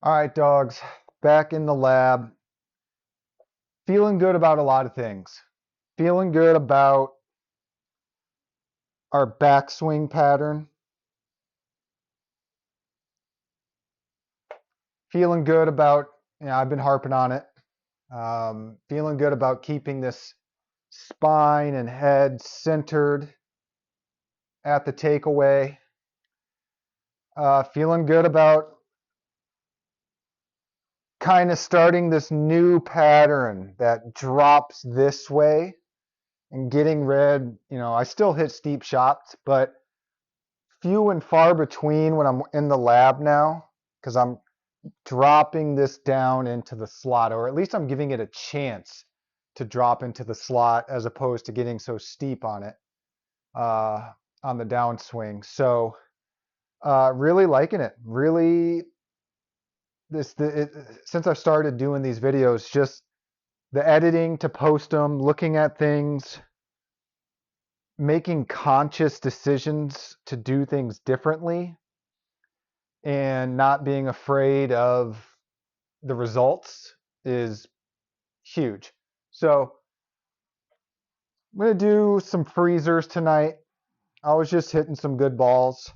All right, dogs, back in the lab. Feeling good about a lot of things. Feeling good about our backswing pattern. Feeling good about, I've been harping on it. Feeling good about keeping this spine and head centered at the takeaway. Feeling good about kind of starting this new pattern that drops this way and getting rid. I still hit steep shots, but few and far between when I'm in the lab now, because I'm dropping this down into the slot, or at least I'm giving it a chance to drop into the slot as opposed to getting so steep on it on the downswing. So really liking it. Really, since I've started doing these videos, just the editing to post them, looking at things, making conscious decisions to do things differently and not being afraid of the results is huge. So I'm going to do some freezers tonight. I was just hitting some good balls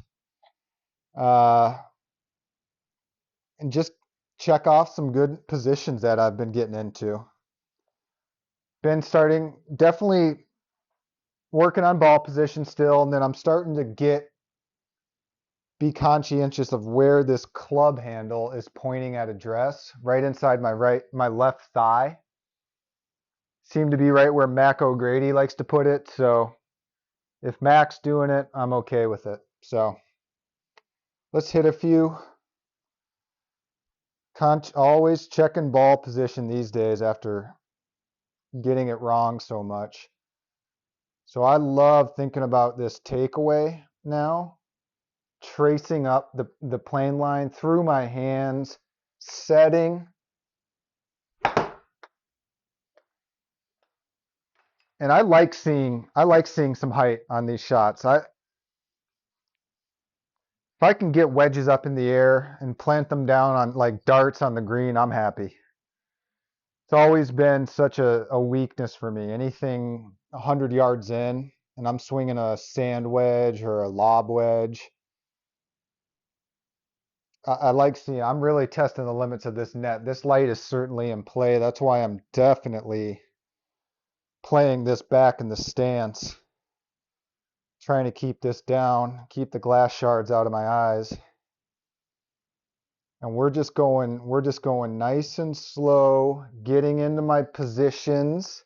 uh, and just check off some good positions that I've been getting into. Been starting, definitely working on ball position still, and then I'm starting to be conscientious of where this club handle is pointing at address, right inside my left thigh. Seem to be right where Mac O'Grady likes to put it. So if Mac's doing it, I'm okay with it. So let's hit a few. Always checking ball position these days after getting it wrong so much. So I love thinking about this takeaway now, tracing up the plane line through my hands, setting. And I like seeing some height on these shots. If I can get wedges up in the air and plant them down on like darts on the green, I'm happy. It's always been such a weakness for me. Anything 100 yards in, and I'm swinging a sand wedge or a lob wedge. I like seeing, I'm really testing the limits of this net. This light is certainly in play. That's why I'm definitely playing this back in the stance, trying to keep this down, keep the glass shards out of my eyes. And we're just going nice and slow, getting into my positions.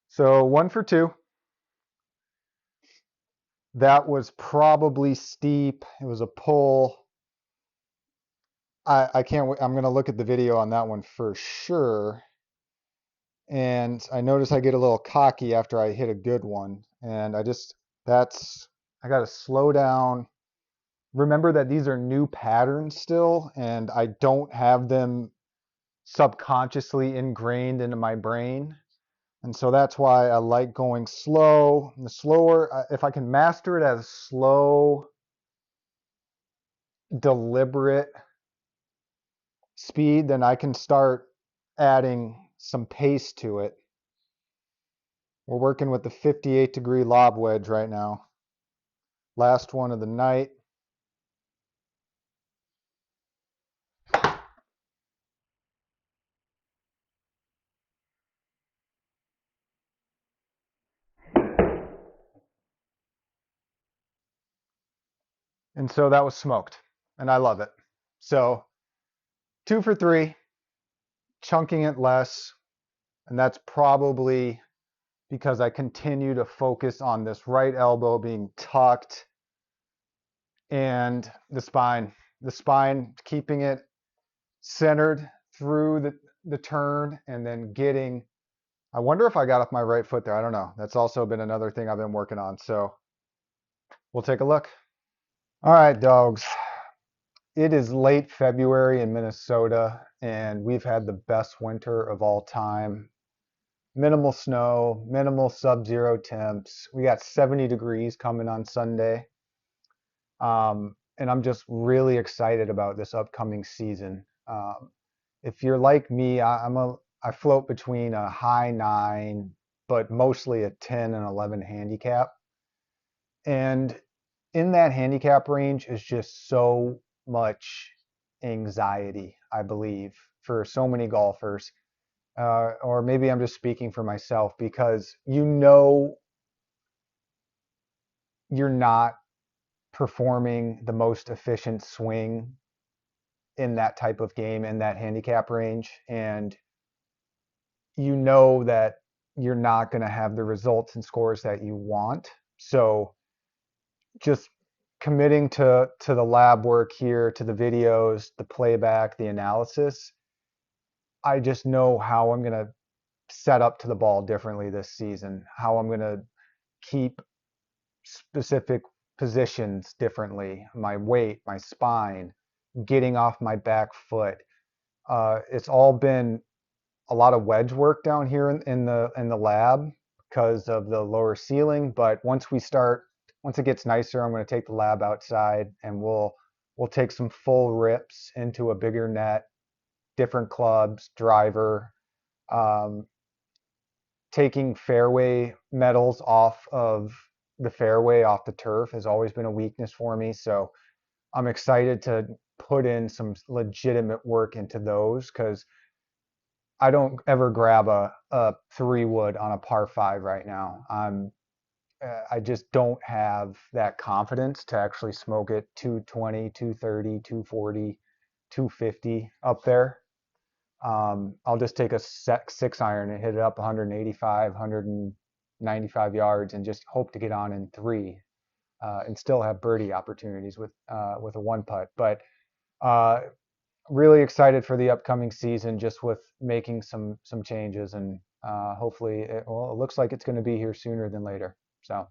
So 1 for 2. That was probably steep. It was a pull. I can't wait. I'm going to look at the video on that one for sure. And I notice I get a little cocky after I hit a good one. And I got to slow down. Remember that these are new patterns still, and I don't have them subconsciously ingrained into my brain. And so that's why I like going slow. And the slower, if I can master it as slow, deliberate speed, then I can start adding some pace to it. We're working with the 58-degree lob wedge right now. Last one of the night. And so that was smoked. And I love it. So 2 for 3, chunking it less. And that's probably because I continue to focus on this right elbow being tucked and the spine, keeping it centered through the turn and then getting. I wonder if I got off my right foot there. I don't know. That's also been another thing I've been working on. So we'll take a look. All right, dogs. It is late February in Minnesota, and we've had the best winter of all time. minimal snow, minimal sub-zero temps. We got 70 degrees coming on Sunday. And I'm just really excited about this upcoming season. If you're like me, I float between a high 9, but mostly a 10 and 11 handicap. And in that handicap range is just so much anxiety, I believe, for so many golfers. Or maybe I'm just speaking for myself because you're not performing the most efficient swing in that type of game in that handicap range, and you know that you're not going to have the results and scores that you want. So just committing to the lab work here, to the videos, the playback, the analysis, I just know how I'm going to set up to the ball differently this season, how I'm going to keep specific positions differently, my weight, my spine, getting off my back foot. It's all been a lot of wedge work down here in the lab because of the lower ceiling. But once it gets nicer, I'm going to take the lab outside and we'll take some full rips into a bigger net, different clubs, driver, um, taking fairway metals off of the fairway, off the turf has always been a weakness for me. So I'm excited to put in some legitimate work into those because I don't ever grab a 3 wood on a par 5 right now. I just don't have that confidence to actually smoke it 220, 230, 240, 250 up there. I'll just take a 6 iron and hit it up 185, 195 yards and just hope to get on in three and still have birdie opportunities with a one putt. But uh, really excited for the upcoming season, just with making some changes and hopefully it looks like it's going to be here sooner than later. So.